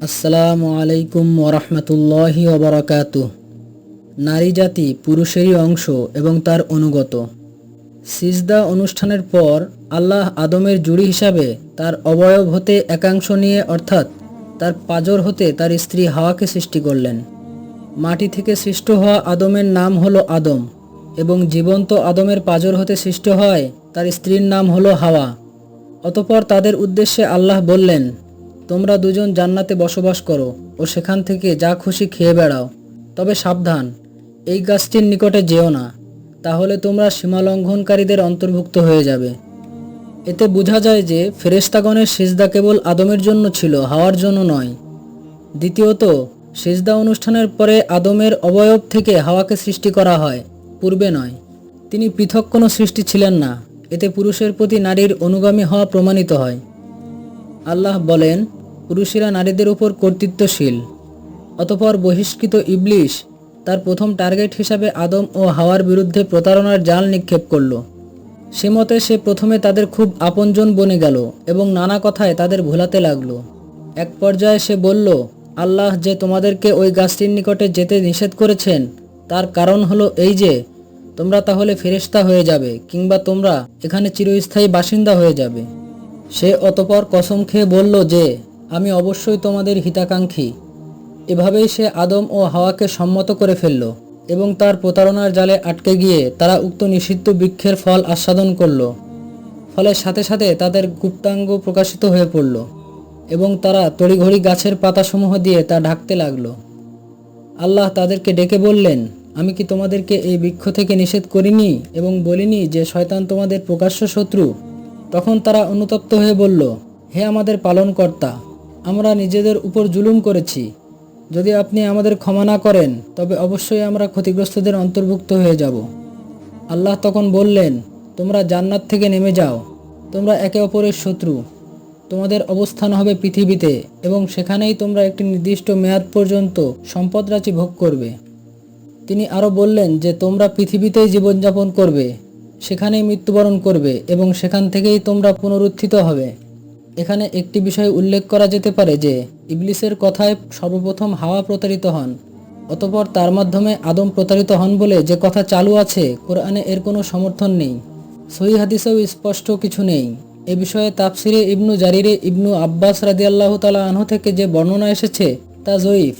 আসসালামু আলাইকুম ওরহমতুল্লাহি ওবরাকাতুহ। নারী জাতি পুরুষেরই অংশ এবং তার অনুগত। সিজদা অনুষ্ঠানের পর আল্লাহ আদমের জুড়ি হিসাবে তার অবয়ব হতে একাংশ নিয়ে অর্থাৎ তার পাঁজর হতে তার স্ত্রী হাওয়াকে সৃষ্টি করলেন। মাটি থেকে সৃষ্ট হওয়া আদমের নাম হলো আদম এবং জীবন্ত আদমের পাঁজর হতে সৃষ্ট হয় তার স্ত্রীর নাম হলো হাওয়া। অতঃপর তাদের উদ্দেশ্যে আল্লাহ বললেন, তোমরা দুজন জান্নাতে বসবাস করো ও সেখান থেকে যা খুশি খেয়ে বেড়াও, তবে সাবধান, এই গাছটির নিকটে যেও না, তাহলে তোমরা সীমালঙ্ঘনকারীদের অন্তর্ভুক্ত হয়ে যাবে। এতে বোঝা যায় যে ফেরেশতাগণের সিজদা কেবল আদমের জন্য ছিল, হাওয়ার জন্য নয়। দ্বিতীয়ত, সিজদা অনুষ্ঠানের পরে আদমের অবয়ব থেকে হাওয়াকে সৃষ্টি করা হয়, পূর্বে নয়। তিনি পৃথক কোনো সৃষ্টি ছিলেন না। এতে পুরুষের প্রতি নারীর অনুগামী হওয়া প্রমাণিত হয়। আল্লাহ বলেন, পুরুষেরা নারীদের উপর কর্তৃত্বশীল। অতঃপর বহিষ্কৃত ইবলিশ তার প্রথম টার্গেট হিসাবে আদম ও হাওয়ার বিরুদ্ধে প্রতারণার জাল নিক্ষেপ করল। সে মতে সে প্রথমে তাদের খুব আপনজন বনে গেল এবং নানা কথায় তাদের ভোলাতে লাগলো। এক পর্যায়ে সে বলল, আল্লাহ যে তোমাদেরকে ওই গাছটির নিকটে যেতে নিষেধ করেছেন তার কারণ হলো এই যে তোমরা তাহলে ফেরেশতা হয়ে যাবে কিংবা তোমরা এখানে চিরস্থায়ী বাসিন্দা হয়ে যাবে। সে অতঃপর কসম খেয়ে বলল যে আমি অবশ্যই তোমাদের হিতাকাঙ্ক্ষী। এভাবেই সে আদম ও হাওয়াকে সম্মত করে ফেলল এবং তার প্রতারণার জালে আটকে গিয়ে তারা উক্ত নিষিদ্ধ বৃক্ষের ফল আস্বাদন করল। ফলে সাথে সাথে তাদের গুপ্তাঙ্গ প্রকাশিত হয়ে পড়ল এবং তারা তড়িঘড়ি গাছের পাতাসমূহ দিয়ে তা ঢাকতে লাগল। আল্লাহ তাদেরকে ডেকে বললেন, আমি কি তোমাদেরকে এই বৃক্ষ থেকে নিষেধ করিনি এবং বলিনি যে শয়তান তোমাদের প্রকাশ্য শত্রু? তখন তারা অনুতপ্ত হয়ে বলল, হে আমাদের পালনকর্তা, আমরা নিজেদের উপর জুলুম করেছি। যদি আপনি আমাদের ক্ষমা না করেন তবে অবশ্যই আমরা ক্ষতিগ্রস্তদের অন্তর্ভুক্ত হয়ে যাব। আল্লাহ তখন বললেন, তোমরা জান্নাত থেকে নেমে যাও, তোমরা একে অপরের শত্রু। তোমাদের অবস্থান হবে পৃথিবীতে এবং সেখানেই তোমরা একটি নির্দিষ্ট মেয়াদ পর্যন্ত সম্পদরাশি ভোগ করবে। তিনি আরও বললেন যে তোমরা পৃথিবীতেই জীবনযাপন করবে, সেখানেই মৃত্যুবরণ করবে এবং সেখান থেকেই তোমরা পুনরুত্থিত হবে। এখানে একটি বিষয় উল্লেখ করা যেতে পারে যে ইবলিসের কথায় সর্বপ্রথম হাওয়া প্রতারিত হন, অতঃপর তার মাধ্যমে আদম প্রতারিত হন বলে যে কথা চালু আছে কোরআনে এর কোনো সমর্থন নেই। সহিহ হাদিসেও স্পষ্ট কিছু নেই। এ বিষয়ে তাফসিরে ইবনু জারিরে ইবনু আব্বাস রাদিয়াল্লাহু তাআলা আনহু থেকে যে বর্ণনা এসেছে তা জয়ীফ।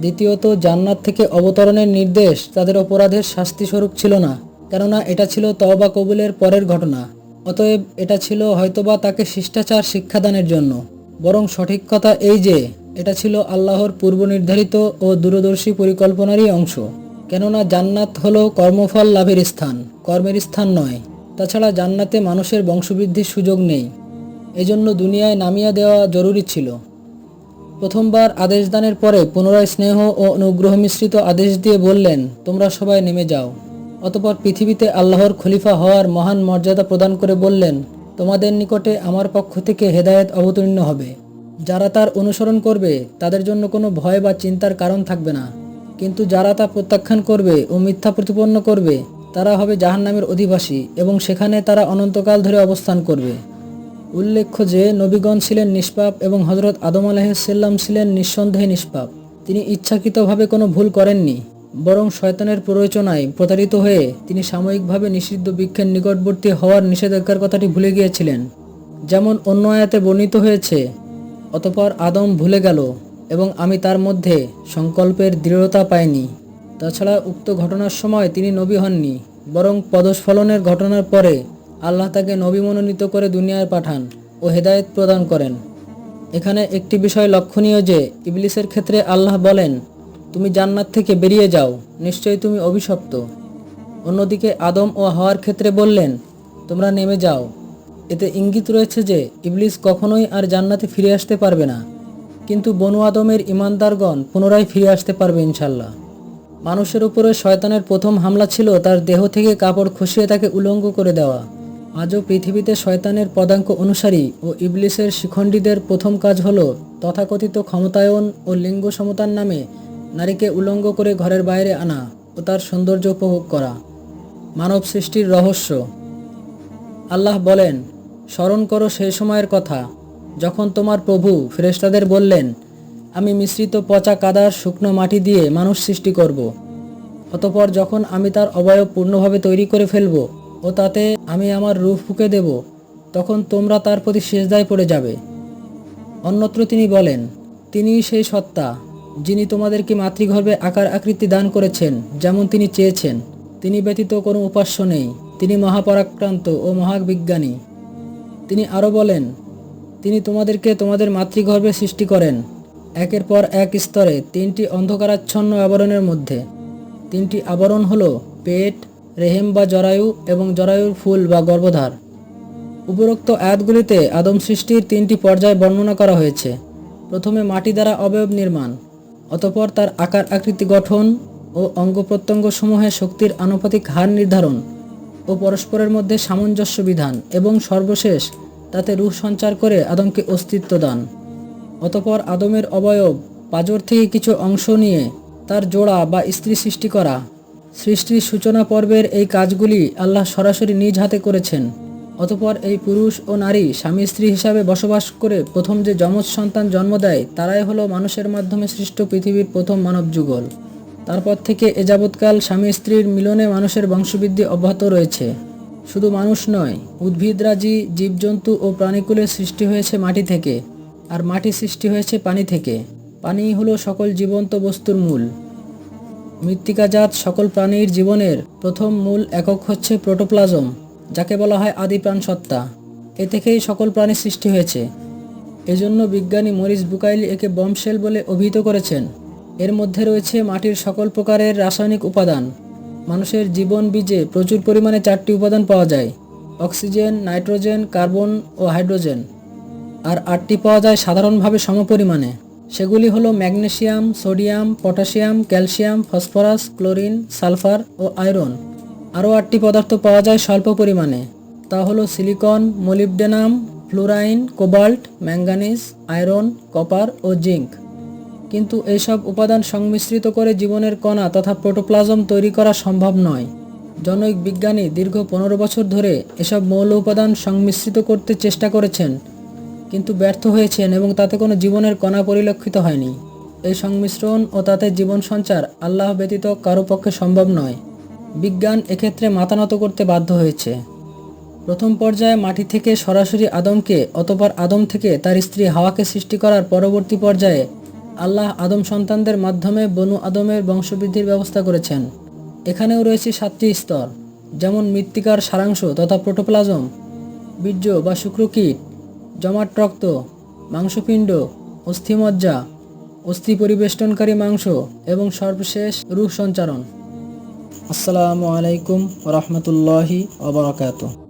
দ্বিতীয়ত, জান্নাত থেকে অবতরণের নির্দেশ তাদের অপরাধের শাস্তিস্বরূপ ছিল না, কেননা এটা ছিল তওবা কবুলের পরের ঘটনা। অতএব এটা ছিল হয়তোবা তাকে শিষ্টাচার শিক্ষাদানের জন্য, বরং সঠিক কথা এই যে এটা ছিল আল্লাহর পূর্ব নির্ধারিত ও দূরদর্শী পরিকল্পনারই অংশ। কেননা জান্নাত হলো কর্মফল লাভের স্থান, কর্মের স্থান নয়। তাছাড়া জান্নাতে মানুষের বংশবৃদ্ধির সুযোগ নেই, এজন্য দুনিয়ায় নামিয়ে দেওয়া জরুরি ছিল। প্রথমবার আদেশদানের পরে পুনরায় স্নেহ ও অনুগ্রহ মিশ্রিত আদেশ দিয়ে বললেন, তোমরা সবাই নেমে যাও। অতঃপর পৃথিবীতে আল্লাহর খলিফা হওয়ার মহান মর্যাদা প্রদান করে বললেন, তোমাদের নিকটে আমার পক্ষ থেকে হেদায়েত অবতীর্ণ হবে। যারা তার অনুসরণ করবে তাদের জন্য কোনো ভয় বা চিন্তার কারণ থাকবে না, কিন্তু যারা তা প্রত্যাখ্যান করবে ও মিথ্যা প্রতিপন্ন করবে তারা হবে জাহান্নামের অধিবাসী এবং সেখানে তারা অনন্তকাল ধরে অবস্থান করবে। উল্লেখ্য যে নবীগণ ছিলেন নিষ্পাপ এবং হযরত আদম আলাইহিসসালাম ছিলেন নিঃসন্দেহে নিষ্পাপ। তিনি ইচ্ছাকৃতভাবে কোনো ভুল করেননি, বরং শয়তানের প্ররোচনায় প্রতারিত হয়ে তিনি সাময়িকভাবে নিষিদ্ধ বৃক্ষের নিকটবর্তী হওয়ার নিষেধাজ্ঞার কথাটি ভুলে গিয়েছিলেন। যেমন অন্য আয়াতে বর্ণিত হয়েছে, অতঃপর আদম ভুলে গেল এবং আমি তার মধ্যে সংকল্পের দৃঢ়তা পাইনি। তাছাড়া উক্ত ঘটনার সময় তিনি নবী হননি, বরং পদস্খলনের ঘটনার পরে আল্লাহ তাকে নবী মনোনীত করে দুনিয়ায় পাঠান ও হেদায়েত প্রদান করেন। এখানে একটি বিষয় লক্ষণীয় যে ইবলিসের ক্ষেত্রে আল্লাহ বলেন, তুমি জান্নাত থেকে বেরিয়ে যাও, নিশ্চয়ই তুমি অভিশপ্ত। অন্যদিকে আদম ও হাওয়ার ক্ষেত্রে বললেন, তোমরা নেমে যাও। এতে ইঙ্গিত রয়েছে যে ইবলিস কখনোই আর জান্নাতে ফিরে আসতে পারবে না, কিন্তু বনু আদমের ঈমানদারগণ পুনরায় ফিরে আসতে পারবে ইনশাল্লাহ। মানুষের উপরে শয়তানের প্রথম হামলা ছিল তার দেহ থেকে কাপড় খসিয়ে তাকে উলঙ্গ করে দেওয়া। আজও পৃথিবীতে শয়তানের পদাঙ্ক অনুসারী ও ইবলিসের শিখণ্ডীদের প্রথম কাজ হলো তথাকথিত ক্ষমতায়ন ও লিঙ্গ সমতার নামে নারীকে উলঙ্গ করে ঘরের বাইরে আনা ও তার সৌন্দর্য উপভোগ করা। মানব সৃষ্টির রহস্য। আল্লাহ বলেন, স্মরণ করো সেই সময়ের কথা যখন তোমার প্রভু ফেরেশতাদের বললেন, আমি মিশ্রিত পচা কাদার শুকনো মাটি দিয়ে মানুষ সৃষ্টি করব। অতঃপর যখন আমি তার অবয়ব পূর্ণভাবে তৈরি করে ফেলব ও তাতে আমি আমার রূহ ফুঁকে দেব, তখন তোমরা তার প্রতি সিজদায় পড়ে যাবে। অন্যত্র তিনি বলেন, তিনিই সেই সত্তা যিনি তোমাদেরকে মাতৃগর্ভে আকার আকৃতি দান করেছেন যেমন তিনি চেয়েছেন। তিনি ব্যতীত কোনো উপাস্য নেই। তিনি মহাপরাক্রান্ত ও মহাবিজ্ঞানী। তিনি আরও বলেন, তিনি তোমাদেরকে তোমাদের মাতৃগর্ভে সৃষ্টি করেন একের পর এক স্তরে 3টি অন্ধকারাচ্ছন্ন আবরণের মধ্যে। 3টি আবরণ হলো পেট, রেহেম বা জরায়ু এবং জরায়ুর ফুল বা গর্ভধার। উপরোক্ত আয়াতগুলিতে আদম সৃষ্টির 3টি পর্যায় বর্ণনা করা হয়েছে। প্রথমে মাটি দ্বারা অবয়ব নির্মাণ, অতঃপর তার আকার আকৃতি গঠন ও অঙ্গ প্রত্যঙ্গ সমূহে শক্তির আনুপাতিক হার নির্ধারণ ও পরস্পরের মধ্যে সামঞ্জস্য বিধান, এবং সর্বশেষ তাতে রূহ সঞ্চার করে আদমকে অস্তিত্ব দান। অতঃপর আদমের অবয়ব পাঁজর থেকে কিছু অংশ নিয়ে তার জোড়া বা স্ত্রী সৃষ্টি করা। সৃষ্টির সূচনা পর্বের এই কাজগুলি আল্লাহ সরাসরি নিজ হাতে করেছেন। অতঃপর এই পুরুষ ও নারী স্বামী স্ত্রী হিসাবে বসবাস করে প্রথম যে যমজ সন্তান জন্ম দেয় তারাই হলো মানুষের মাধ্যমে সৃষ্ট পৃথিবীর প্রথম মানব যুগল। তারপর থেকে এ যাবৎকাল স্বামী স্ত্রীর মিলনে মানুষের বংশবৃদ্ধি অব্যাহত রয়েছে। শুধু মানুষ নয়, উদ্ভিদরাজি, জীবজন্তু ও প্রাণীকুলের সৃষ্টি হয়েছে মাটি থেকে, আর মাটি সৃষ্টি হয়েছে পানি থেকে। পানিই হলো সকল জীবন্ত বস্তুর মূল। মৃত্তিকাজাত সকল প্রাণীর জীবনের প্রথম মূল একক হচ্ছে প্রোটোপ্লাজম, যাকে বলা হয় আদি প্রাণ সত্তা। এ থেকেই সকল প্রাণী সৃষ্টি হয়েছে। এজন্য বিজ্ঞানী মরিস বুকাইলি একে বম্বশেল বলে অভিহিত করেছেন। এর মধ্যে রয়েছে মাটির সকল প্রকারের রাসায়নিক উপাদান। মানুষের জীবন বীজে প্রচুর পরিমাণে 4টি উপাদান পাওয়া যায়: অক্সিজেন, নাইট্রোজেন, কার্বন ও হাইড্রোজেন। আর 8টি পাওয়া যায় সাধারণভাবে সমপরিমাণে। সেগুলি হলো magnesium, sodium, potassium, calcium, phosphorus, chlorine, sulphur ও আয়রন। আরও 8টি পদার্থ পাওয়া যায় স্বল্প পরিমাণে। তা হলো silicon, molybdenum, fluorine, cobalt, manganese, iron, copper ও জিঙ্ক। কিন্তু এইসব উপাদান সংমিশ্রিত করে জীবনের কণা তথা প্রোটোপ্লাজম তৈরি করা সম্ভব নয়। জনৈক বিজ্ঞানী দীর্ঘ 15 বছর ধরে এসব মৌল উপাদান সংমিশ্রিত করতে চেষ্টা করেছেন, কিন্তু ব্যর্থ হয়েছেন এবং তাতে কোনো জীবনের কণা পরিলক্ষিত হয়নি। এই সংমিশ্রণ ও তাতে জীবন সঞ্চার আল্লাহ ব্যতীত কারো পক্ষে সম্ভব নয়। বিজ্ঞান এক্ষেত্রে মাথা নত করতে বাধ্য হয়েছে। প্রথম পর্যায়ে মাটি থেকে সরাসরি আদমকে, অতঃপর আদম থেকে তার স্ত্রী হাওয়াকে সৃষ্টি করার পরবর্তী পর্যায়ে আল্লাহ আদম সন্তানদের মাধ্যমে বনু আদমের বংশবৃদ্ধির ব্যবস্থা করেছেন। এখানেও রয়েছে 7টি স্তর, যেমন মৃত্তিকার সারাংশ তথা প্রোটোপ্লাজম, বীর্য বা শুক্রকীট, জমাট রক্ত, মাংসপিণ্ড, অস্থিমজ্জা, অস্থি পরিবেষ্টনকারী মাংস এবং সর্বশেষ রূহ সঞ্চারণ। আসসালামু আলাইকুম ওয়া রাহমাতুল্লাহি ওয়া বারাকাতুহু।